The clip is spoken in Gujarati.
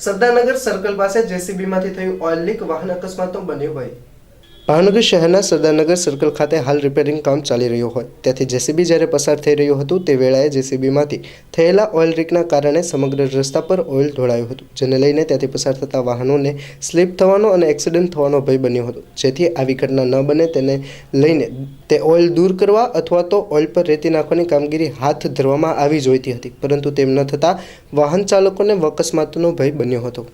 સરદારનગર સર્કલ પાસે જેસીબીમાંથી થયું ઓઇલ લીક, વાહન અકસ્માતનો બન્યો ભય। ભાવનગર શહેરના સરદારનગર સર્કલ ખાતે હાલ રિપેરિંગ કામ ચાલી રહ્યું હોય ત્યાંથી જેસીબી જ્યારે પસાર થઈ રહ્યું હતું તે વેળાએ જેસીબીમાંથી થયેલા ઓઇલ લીકના કારણે સમગ્ર રસ્તા પર ઓઇલ ઢોળાયું હતું, જેને લઈને ત્યાંથી પસાર થતા વાહનોને સ્લીપ થવાનો અને એક્સિડન્ટ થવાનો ભય બન્યો હતો। જેથી આવી ઘટના ન બને તેને લઈને તે ઓઇલ દૂર કરવા અથવા તો ઓઇલ પર રેતી નાખવાની કામગીરી હાથ ધરવામાં આવી જોઈતી હતી, પરંતુ તેમ ન થતાં વાહન ચાલકોને અકસ્માતનો ભય બન્યો હતો।